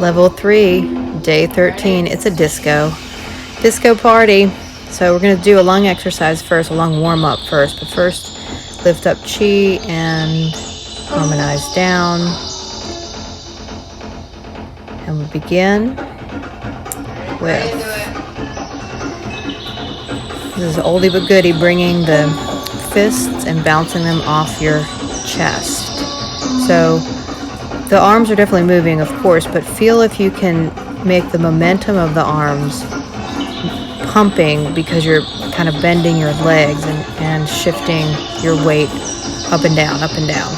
Level 3, day 13. It's a disco party. So we're going to do a lung exercise first, a lung warm up first. But first, lift up chi and harmonize down. And we begin with, this is oldie but goodie, bringing the fists and bouncing them off your chest. So the arms are definitely moving, of course, but feel if you can make the momentum of the arms pumping because you're kind of bending your legs and shifting your weight up and down, up and down.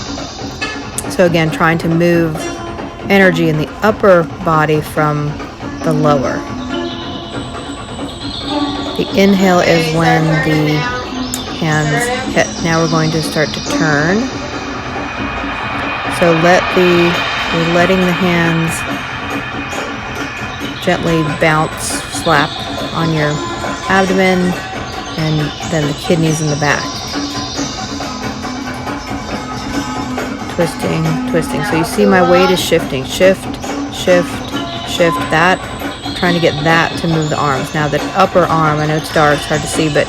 So again, trying to move energy in the upper body from the lower. The inhale is when the hands hit. Now we're going to start to turn. So you're letting the hands gently bounce, slap on your abdomen, and then the kidneys in the back. Twisting. So you see my weight is shifting. Shift. That. Trying to get that to move the arms. Now the upper arm, I know it's dark, it's hard to see, but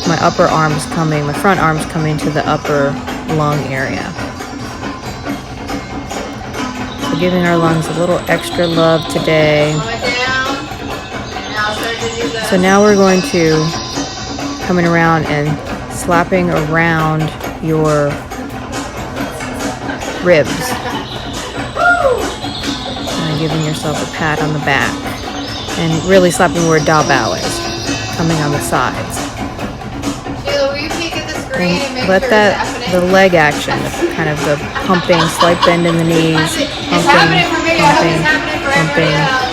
my upper arm's coming, my front arm's coming to the upper lung area. So giving our lungs a little extra love today. So now we're going to coming around and slapping around your ribs. And giving yourself a pat on the back. And really slapping where Da Bao is. Coming on the sides. And let the leg action, kind of the pumping, slight bend in the knees,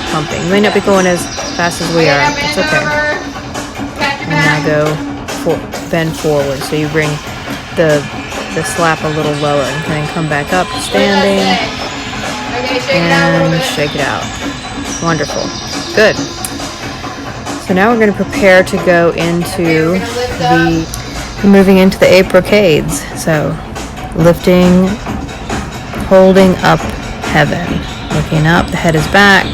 pumping. You may not be going as fast as we are. It's okay. And now bend forward. So you bring the slap a little lower and then come back up, standing, and shake it out. Wonderful. Good. So now we're going to prepare to go into moving into the approchades. So lifting, holding up heaven. Looking up, the head is back.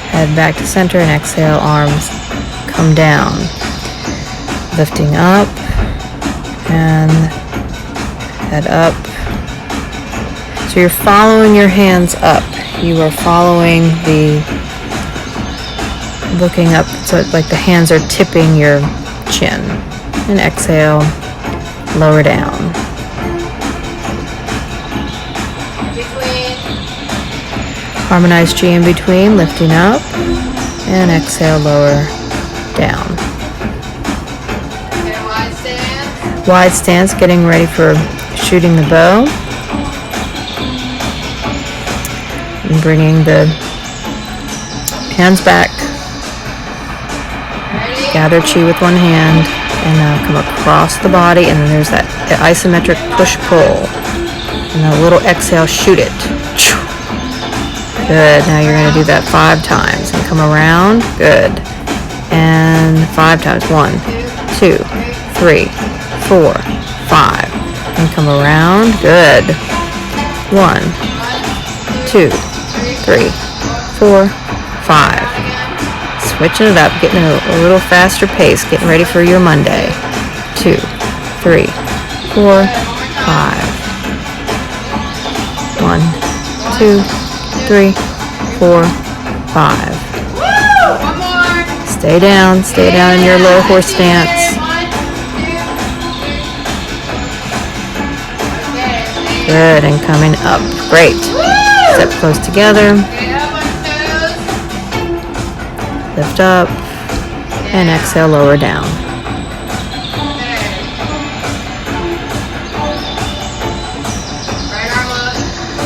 Head back to center and exhale, arms come down. Lifting up and head up. So you're following your hands up. You are following looking up, so it's like the hands are tipping your chin. And exhale, lower down. Harmonize chi in between, lifting up, and exhale, lower down. Wide stance, getting ready for shooting the bow. And bringing the hands back. Gather chi with one hand. And now come across the body, and then there's that isometric push-pull. And a little exhale, shoot it. Good. Now you're going to do that 5 times. And come around. Good. And 5 times. 1, 2, 3, 4, 5. And come around. Good. 1, 2, 3, 4, 5. Switching it up, getting a little faster pace, getting ready for your Monday. 2, 3, 4, 5. 1, 2, 3, 4, 5. Stay down in your low horse stance. Good, and coming up. Great. Step close together. Lift up, and exhale, lower down.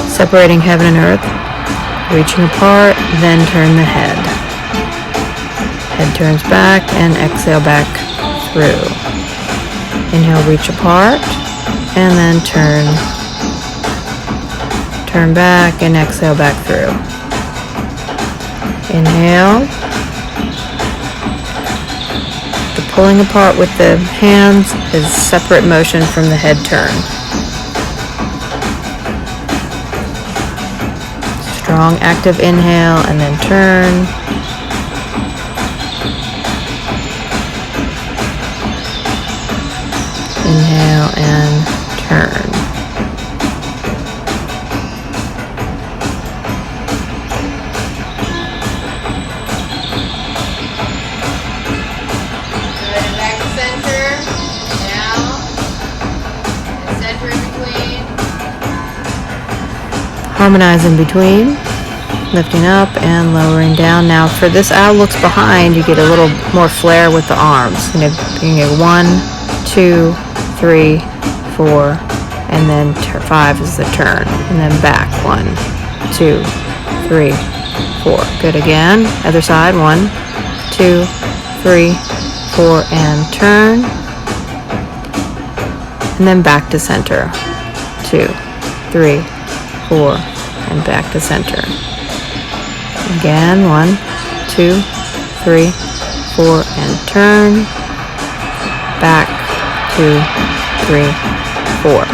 Separating heaven and earth, reaching apart, then turn the head. Head turns back, and exhale back through. Inhale, reach apart, and then turn back, and exhale back through. Inhale. Pulling apart with the hands is separate motion from the head turn. Strong active inhale and then turn. Inhale and turn. Good, and back to center. Down. And center in between. Harmonize in between. Lifting up and lowering down. Now for this out looks behind, you get a little more flare with the arms. You get 1, 2, 3, 4, and then 5 is the turn, and then back. 1, 2, 3, 4. Good again. Other side. 1, 2, 3, 4, and turn, and then back to center. 2, 3, 4, and back to center. Again. 1, 2, 3, 4, and turn. Back. 2, 3, 4.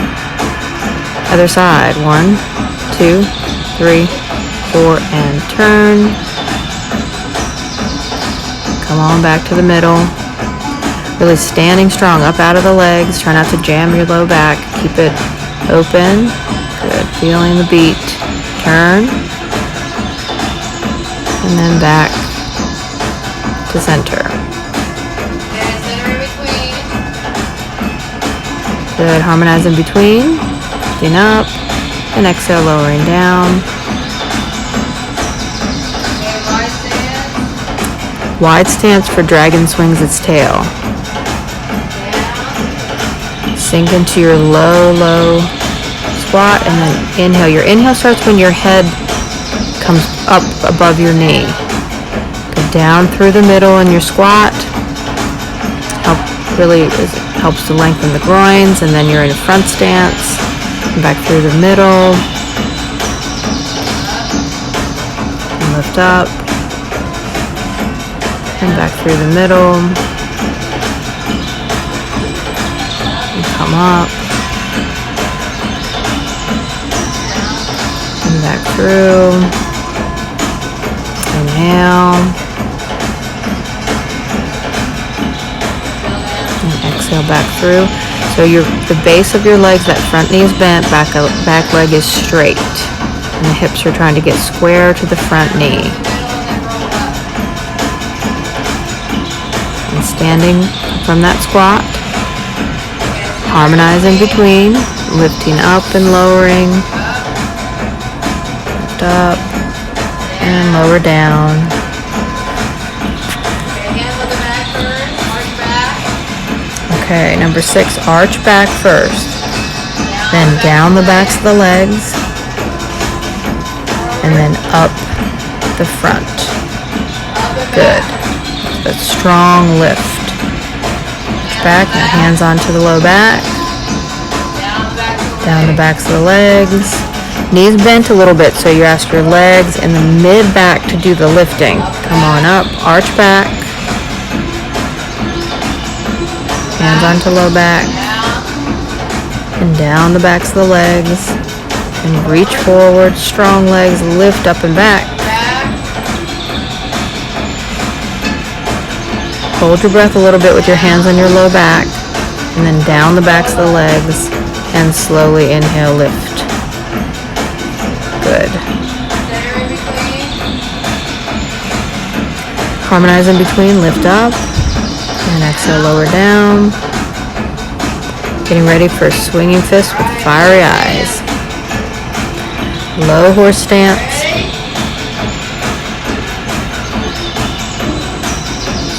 Other side. 1, 2, 3, 4, and turn. Come on back to the middle. Really standing strong up out of the legs. Try not to jam your low back. Keep it open. Good. Feeling the beat. Turn. And then back to center. Good. Harmonize in between. Lifting up. And exhale, lowering down. Wide stance for dragon swings its tail. Sink into your low, low squat, and then inhale. Your inhale starts when your head comes up above your knee. Go down through the middle in your squat. Helps to lengthen the groins, and then you're in a front stance. Back through the middle. And lift up. And back through the middle. And come up. And back through. Inhale. And exhale back through. So the base of your legs, that front knee is bent, back leg is straight. And the hips are trying to get square to the front knee. And standing from that squat, harmonize in between, lifting up and lowering, lift up and lower down. Okay, number 6, arch back first, then down the backs of the legs, and then up the front. Good. That strong lift. Back, now hands onto the low back, down the backs of the legs. Knees bent a little bit, so you ask your legs in the mid back to do the lifting. Come on up, arch back. Hands onto low back, and down the backs of the legs, and reach forward, strong legs, lift up and back. Hold your breath a little bit with your hands on your low back, and then down the backs of the legs, and slowly inhale, lift. Good. Harmonize in between, lift up. And exhale, lower down. Getting ready for a swinging fist with fiery eyes. Low horse stance.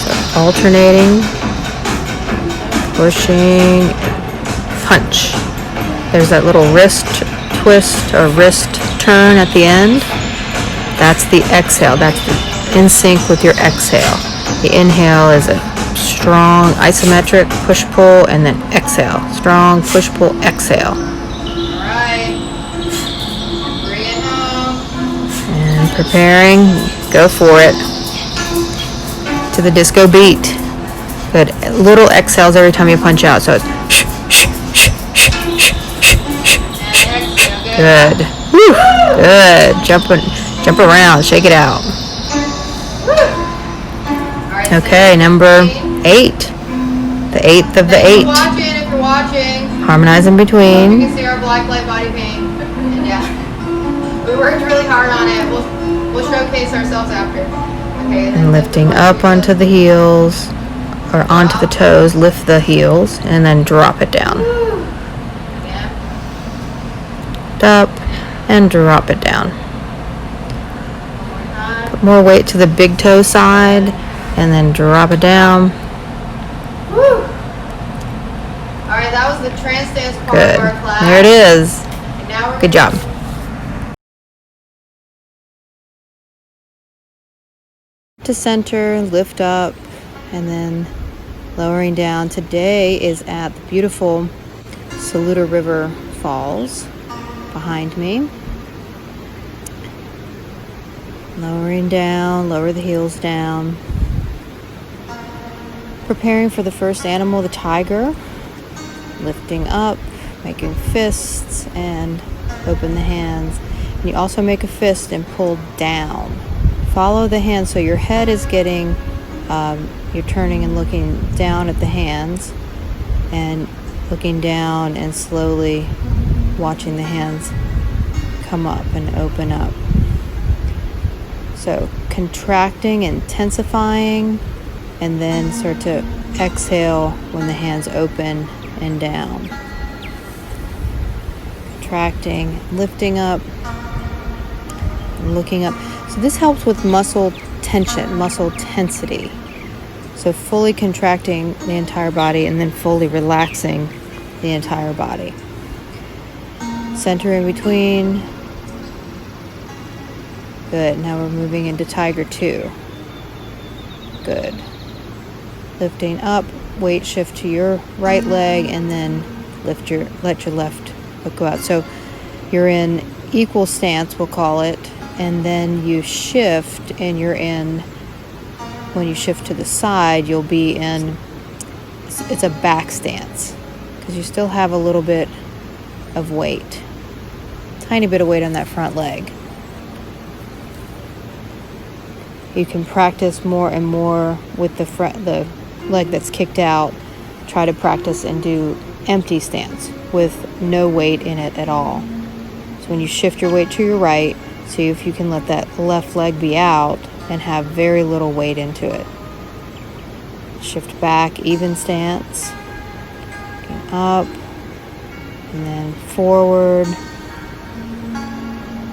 So alternating, pushing, punch. There's that little wrist twist or wrist turn at the end. That's the exhale. That's in sync with your exhale. The inhale is a strong isometric push-pull, and then exhale. Strong push-pull, exhale. Alright. Bring it home. And preparing. Go for it. To the disco beat. Good. Little exhales every time you punch out. So it's good. Woo. Good. Jump around, shake it out. Alright, Okay, number 8. The 8th of the 8. If you're watching. Harmonize in You between. can see our black light body paint. And yeah, we worked really hard on it. We'll showcase ourselves after. Okay, And lifting up onto the heels, or onto the toes. Lift the heels, and then drop it down. Yeah. Up, and drop it down. One more time. Put more weight to the big toe side, and then drop it down. Woo! Alright, that was the trance dance part Good. of our class. There it is. And now we're Good job. To center, lift up, and then lowering down. Today is at the beautiful Saluda River Falls behind me. Lowering down, lower the heels down. Preparing for the first animal, the tiger. Lifting up, making fists, and open the hands. And you also make a fist and pull down. Follow the hands so your head is getting, you're turning and looking down at the hands and looking down and slowly watching the hands come up and open up. So contracting, intensifying, and then start to exhale when the hands open and down. Contracting, lifting up, looking up. So this helps with muscle tension, muscle tensity. So fully contracting the entire body and then fully relaxing the entire body. Center in between. Good. Now we're moving into Tiger 2. Good. Lifting up, weight shift to your right leg, and then let your left foot go out. So you're in equal stance, we'll call it, and then you shift, and you're in, when you shift to the side, you'll be in, it's a back stance, because you still have a little bit of weight, tiny bit of weight on that front leg. You can practice more and more with the leg that's kicked out. Try to practice and do empty stance with no weight in it at all. So when you shift your weight to your right, see if you can let that left leg be out and have very little weight into it. Shift back, even stance. Looking up, and then forward.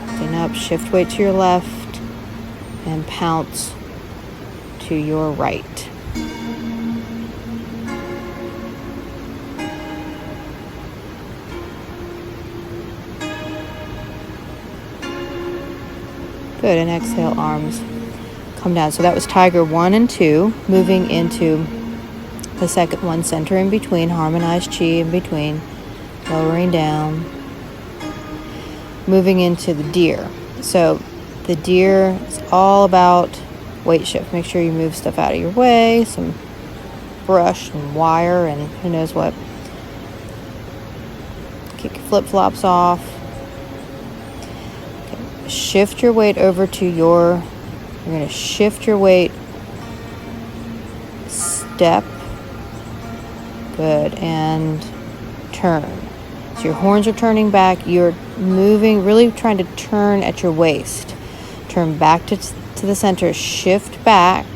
Looking up, shift weight to your left, and pounce to your right. Good, and exhale, arms come down. So that was Tiger 1 and 2. Moving into the second one, center in between, harmonize chi in between, lowering down. Moving into the deer. So the deer is all about weight shift. Make sure you move stuff out of your way, some brush and wire and who knows what. Kick your flip-flops off. Okay. Shift your weight over to you're going to shift your weight, step, good, and turn. So your horns are turning back, you're moving, really trying to turn at your waist. Turn back to the center, shift back,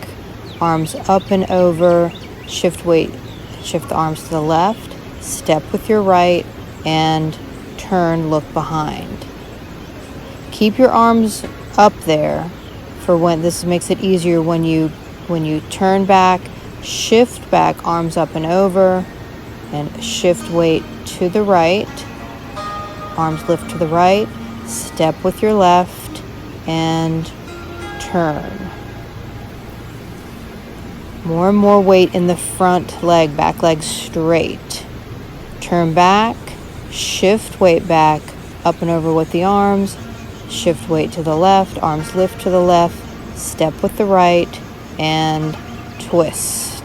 arms up and over, shift weight, shift the arms to the left, step with your right, and turn, look behind. Keep your arms up there for when this makes it easier when you turn back, shift back, arms up and over, and shift weight to the right, arms lift to the right, step with your left, and turn. More and more weight in the front leg, back leg straight. Turn back, shift weight back, up and over with the arms, shift weight to the left, arms lift to the left, step with the right, and twist.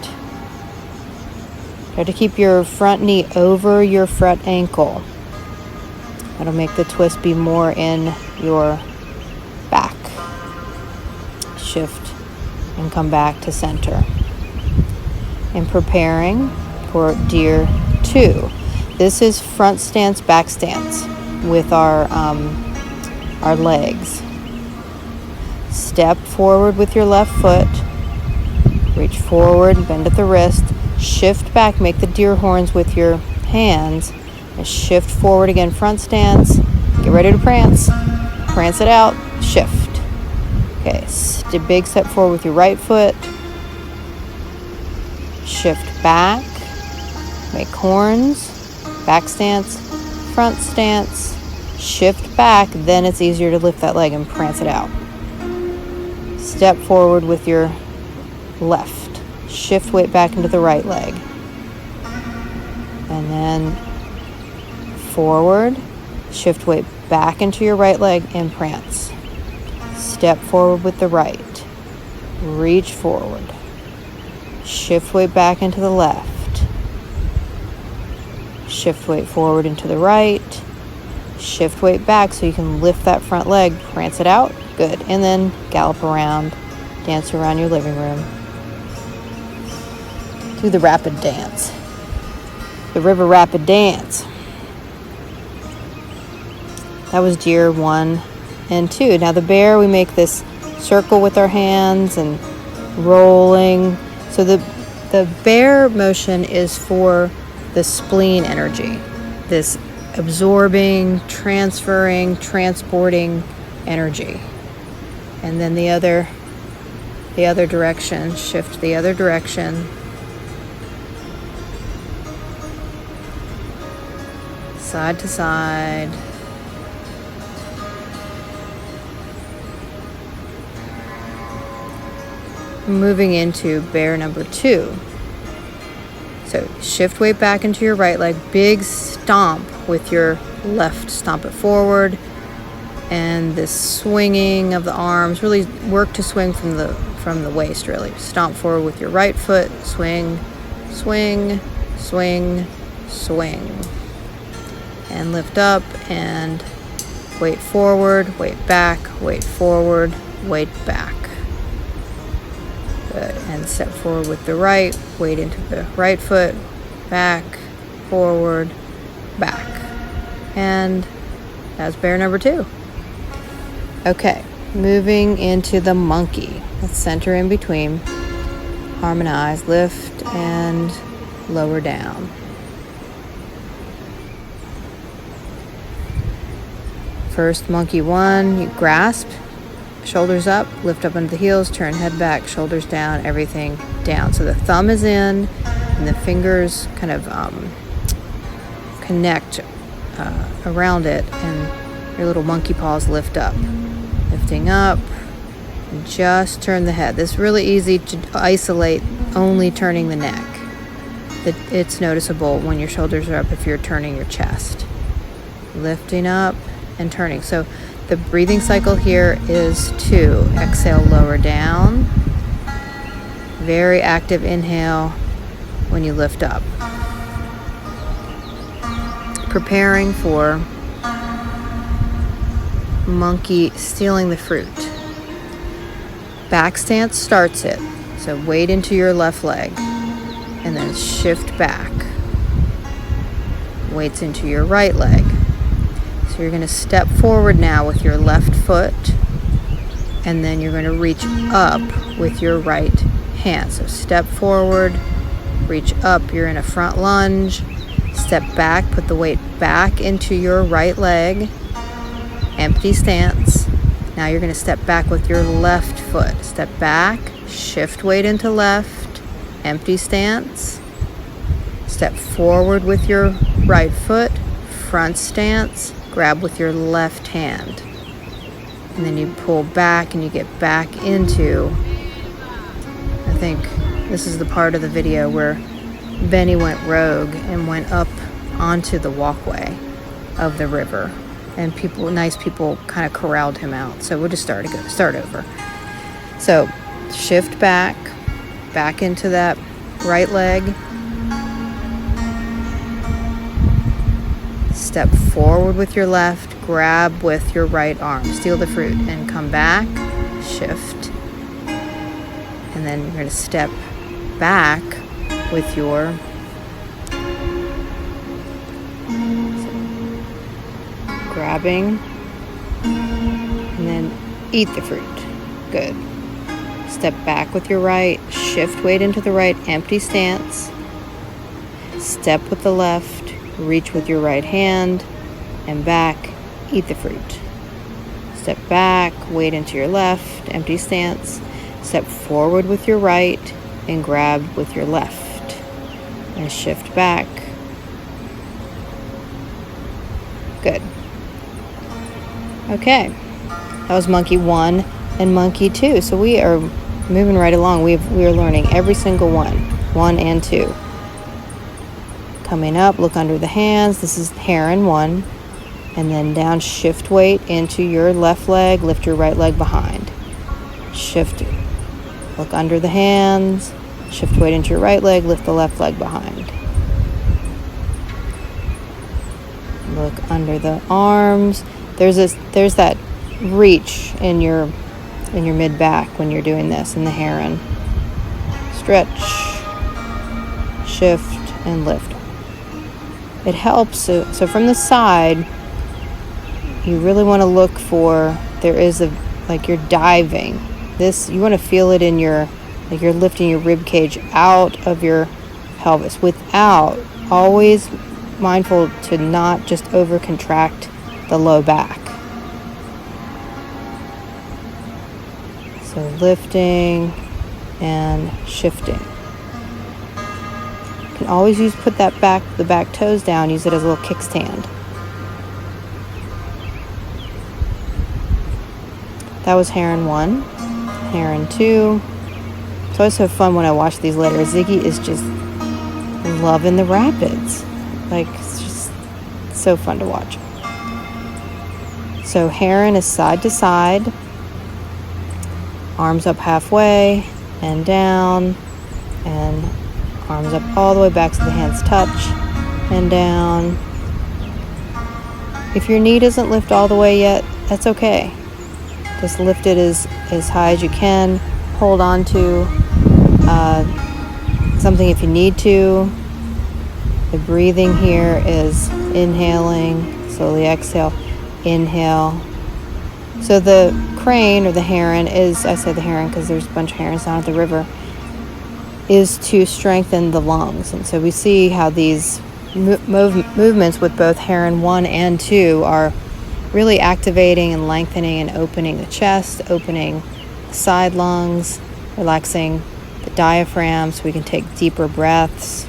Try to keep your front knee over your front ankle. That'll make the twist be more in your back. shift, and come back to center. And preparing for deer 2. This is front stance, back stance with our legs. Step forward with your left foot. Reach forward, bend at the wrist. Shift back, make the deer horns with your hands. And shift forward again, front stance. Get ready to prance. Prance it out, shift. Okay, big step forward with your right foot. Shift back, make horns, back stance, front stance, shift back, then it's easier to lift that leg and prance it out. Step forward with your left, shift weight back into the right leg. And then forward, shift weight back into your right leg and prance. Step forward with the right, reach forward. Shift weight back into the left. Shift weight forward into the right. Shift weight back so you can lift that front leg. Prance it out. Good. And then gallop around. Dance around your living room. Do the rapid dance. The river rapid dance. That was deer 1 and 2. Now the bear, we make this circle with our hands and rolling. So the bear motion is for the spleen energy, this absorbing, transferring, transporting energy. And then the other direction, shift the other direction. Side to side. Moving into bear number 2. So shift weight back into your right leg, big stomp with your left, stomp it forward, and this swinging of the arms, really work to swing from the waist, really. Stomp forward with your right foot, swing, swing, swing, swing. And lift up and weight forward, weight back, weight forward, weight back. Good. And step forward with the right, weight into the right foot, back, forward, back. And that's bear number 2. Okay, moving into the monkey. Let's center in between. Harmonize, lift, and lower down. First, monkey 1, you grasp. Shoulders up, lift up under the heels, turn head back, shoulders down, everything down. So the thumb is in and the fingers kind of connect around it, and your little monkey paws lift up. Lifting up, and just turn the head. This is really easy to isolate, only turning the neck. It's noticeable when your shoulders are up if you're turning your chest. Lifting up and turning. So the breathing cycle here is 2. Exhale, lower down. Very active inhale when you lift up. Preparing for monkey stealing the fruit. Back stance starts it. So weight into your left leg and then shift back. Weights into your right leg. So you're going to step forward now with your left foot, and then you're going to reach up with your right hand. So step forward, reach up, you're in a front lunge. Step back, put the weight back into your right leg, empty stance. Now you're going to step back with your left foot. Step back, shift weight into left, empty stance. Step forward with your right foot, front stance. Grab with your left hand, and then you pull back and you get back into, I think this is the part of the video where Benny went rogue and went up onto the walkway of the river, and nice people kind of corralled him out. So we'll just start over. So shift back into that right leg. Step forward with your left, grab with your right arm, steal the fruit, and come back, shift, and then you're going to step back with your grabbing, and then eat the fruit. Good. Step back with your right, shift weight into the right, empty stance. Step with the left, reach with your right hand, and back, eat the fruit. Step back, weight into your left, empty stance. Step forward with your right, and grab with your left. And shift back. Good. Okay. That was monkey 1 and monkey 2. So we are moving right along. We are learning every single one. 1 and 2. Coming up, look under the hands. This is heron 1. And then down, shift weight into your left leg. Lift your right leg behind. Shift. Look under the hands. Shift weight into your right leg. Lift the left leg behind. Look under the arms. There's that reach in your mid back when you're doing this in the heron. Stretch, shift, and lift. It helps. So from the side, you really want to look for, there is like you're diving. This, you want to feel it in your, like you're lifting your rib cage out of your pelvis without, always mindful to not just over contract the low back. So lifting and shifting. You can always put the back toes down, use it as a little kickstand. That was heron 1, heron 2. It's always so fun when I watch these later. Ziggy is just loving the rapids. Like, it's just so fun to watch. So heron is side to side, arms up halfway and down, and arms up all the way back so the hands touch and down. If your knee doesn't lift all the way yet, that's okay. Just lift it as high as you can. Hold on to something if you need to. The breathing here is inhaling, slowly exhale, inhale. So the crane or the heron is, I said the heron because there's a bunch of herons down at the river, is to strengthen the lungs. And so we see how these movements with both heron 1 and 2 are really activating and lengthening and opening the chest, opening the side lungs, relaxing the diaphragm so we can take deeper breaths.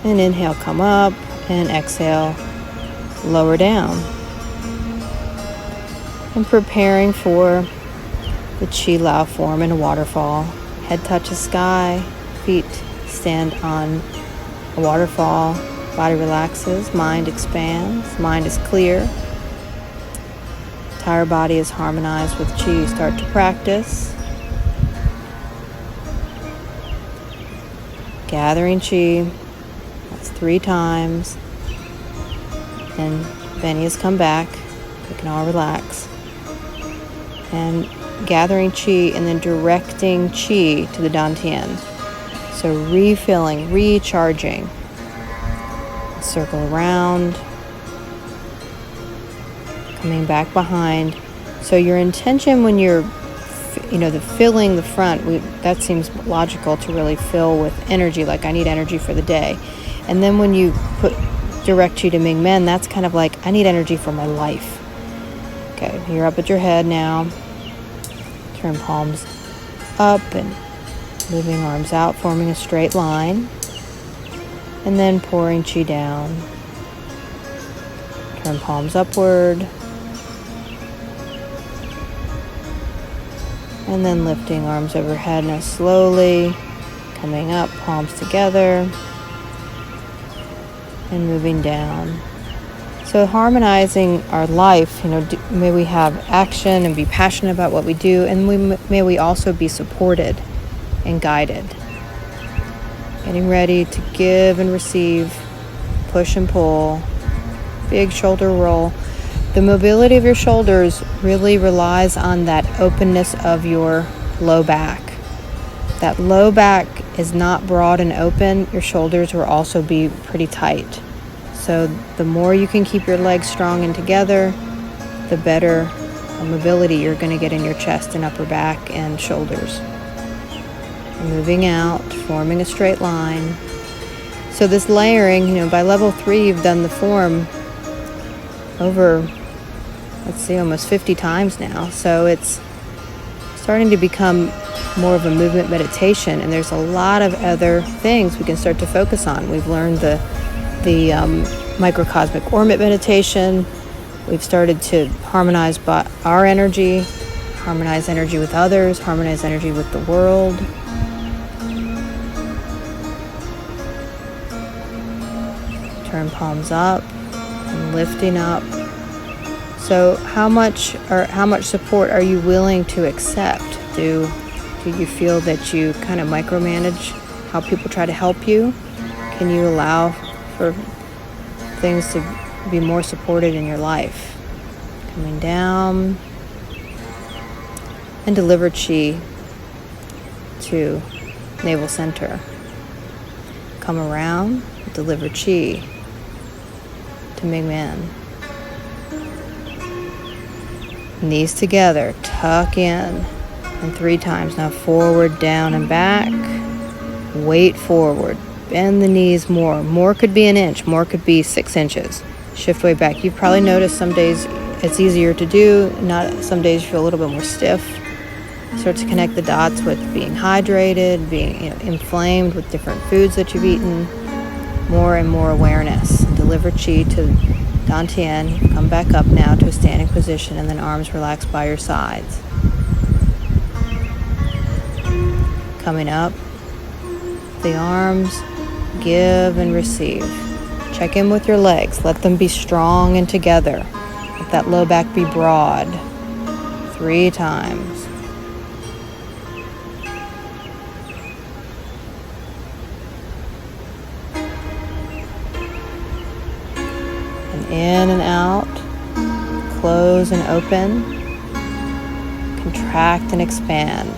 And inhale, come up, and exhale, lower down. And preparing for the Chi Lao form in a waterfall. Head touches sky, feet stand on a waterfall. Body relaxes, mind expands, mind is clear. Entire body is harmonized with Chi. You start to practice. Gathering Chi. That's 3 times. And Benny has come back. We can all relax. And gathering Chi and then directing Chi to the Dantian. So refilling, recharging. Circle around, coming back behind. So your intention when you're, the filling the front, that seems logical to really fill with energy, like I need energy for the day. And then when you direct Chi to Ming Men, that's kind of like, I need energy for my life. Okay, you're up at your head now. Turn palms up and moving arms out, forming a straight line. And then pouring Chi down. Turn palms upward. And then lifting arms overhead. Now slowly coming up, palms together. And moving down. So harmonizing our life, may we have action and be passionate about what we do. And may we also be supported and guided. Getting ready to give and receive, push and pull, big shoulder roll. The mobility of your shoulders really relies on that openness of your low back. That low back is not broad and open, your shoulders will also be pretty tight. So the more you can keep your legs strong and together, the better mobility you're going to get in your chest and upper back and shoulders. Moving out, forming a straight line. So this layering, by level 3, you've done the form over, almost 50 times now. So it's starting to become more of a movement meditation, and there's a lot of other things we can start to focus on. We've learned the microcosmic orbit meditation. We've started to harmonize our energy, harmonize energy with others, harmonize energy with the world. Turn palms up and lifting up. So how much support are you willing to accept? Do you feel that you kind of micromanage how people try to help you? Can you allow for things to be more supported in your life? Coming down and deliver chi to navel center. Come around, deliver chi to Mingmen. Knees together, tuck in, and 3 times. Now forward, down, and back. Weight forward. Bend the knees more. More could be an inch. More could be 6 inches. Shift way back. You've probably noticed some days it's easier to do. Some days you feel a little bit more stiff. Start to connect the dots with being hydrated, being inflamed with different foods that you've eaten. More and more awareness. Deliver chi to Dantian. Come back up now to a standing position, and then arms relaxed by your sides. Coming up, the arms, give and receive. Check in with your legs. Let them be strong and together. Let that low back be broad. 3 times. In and out, close and open, contract and expand.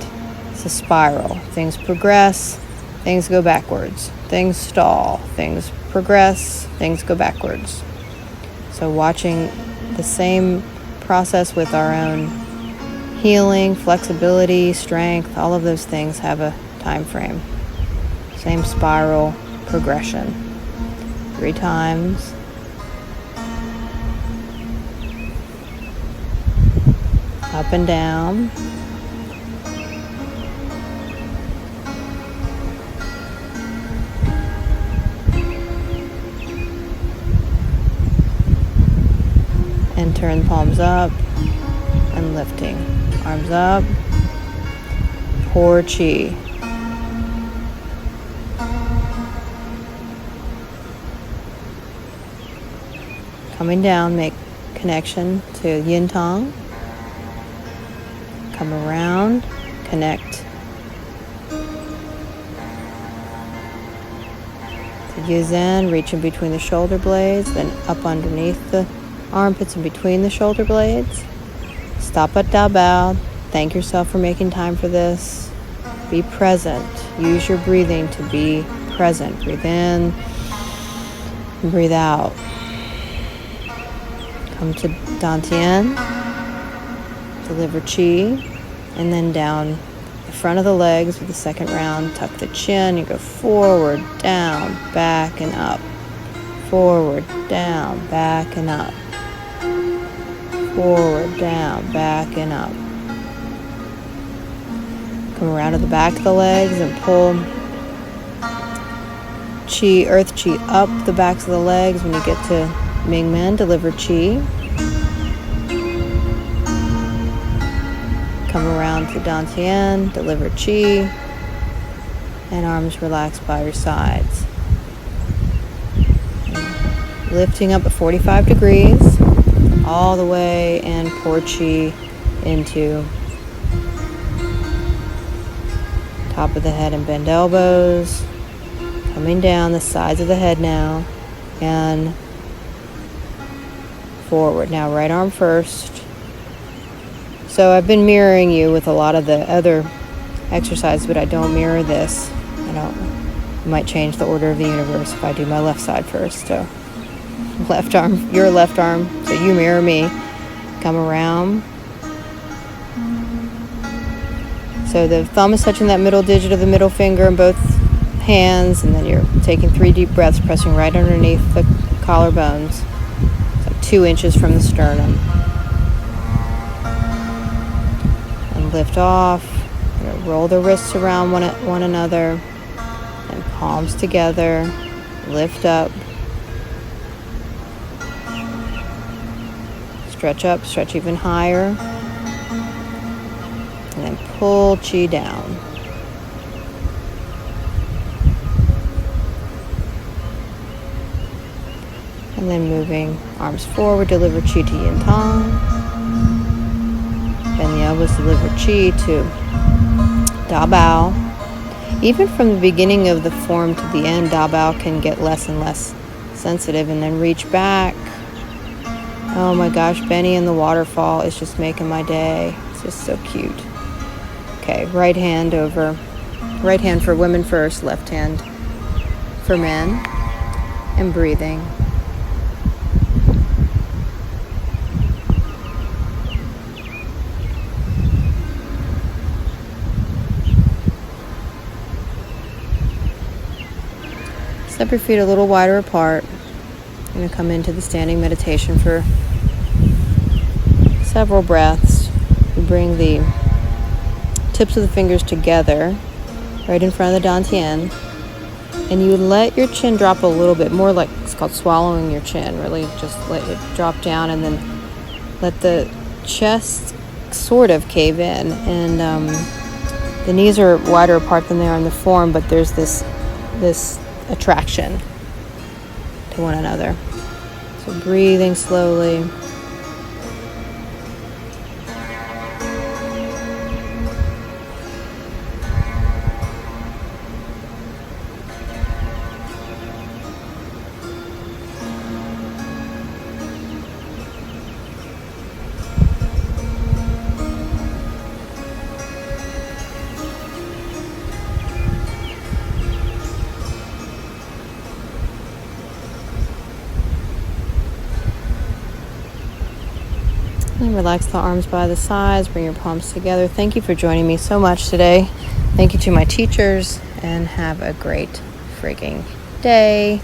It's a spiral. Things progress, things go backwards. Things stall, things progress, things go backwards. So watching the same process with our own healing, flexibility, strength, all of those things have a time frame. Same spiral progression. 3 times. Up and down. And turn palms up and lifting. Arms up. Pour chi. Coming down, make connection to yin tong. Come around, connect to Yuzen, reach in between the shoulder blades, then up underneath the armpits and between the shoulder blades. Stop at Da Bao. Thank yourself for making time for this. Be present. Use your breathing to be present. Breathe in, breathe out. Come to Dantian. Deliver chi, and then down the front of the legs with the second round. Tuck the chin. You go forward, down, back, and up. Forward, down, back, and up. Forward, down, back, and up. Come around to the back of the legs and pull chi, earth chi up the backs of the legs. When you get to Mingmen, deliver chi. Come around to Dantian, deliver chi, and arms relaxed by your sides. And lifting up at 45 degrees, all the way, and pour chi into top of the head and bend elbows. Coming down the sides of the head now, and forward. Now right arm first. So I've been mirroring you with a lot of the other exercises, but I don't mirror this. I might change the order of the universe if I do my left side first. So left arm, your left arm, so you mirror me. Come around. So the thumb is touching that middle digit of the middle finger in both hands, and then you're taking 3 deep breaths, pressing right underneath the collarbones. It's like 2 inches from the sternum. And lift off. Roll the wrists around one another, and palms together. Lift up. Stretch up, stretch even higher. And then pull chi down. And then moving arms forward, deliver chi to yin tong. Bend the elbows, deliver chi to da bao. Even from the beginning of the form to the end, da bao can get less and less sensitive, and then reach back. Oh my gosh, Benny and the waterfall is just making my day. It's just so cute. Okay, right hand for women first, left hand for men, and breathing. Step your feet a little wider apart. I'm going to come into the standing meditation for several breaths. You bring the tips of the fingers together right in front of the dantian, and you let your chin drop a little bit more, like it's called swallowing your chin. Really just let it drop down, and then let the chest sort of cave in, and the knees are wider apart than they are in the form, but there's this attraction to one another. So breathing slowly. And relax the arms by the sides, bring your palms together. Thank you for joining me so much today. Thank you to my teachers, and have a great freaking day.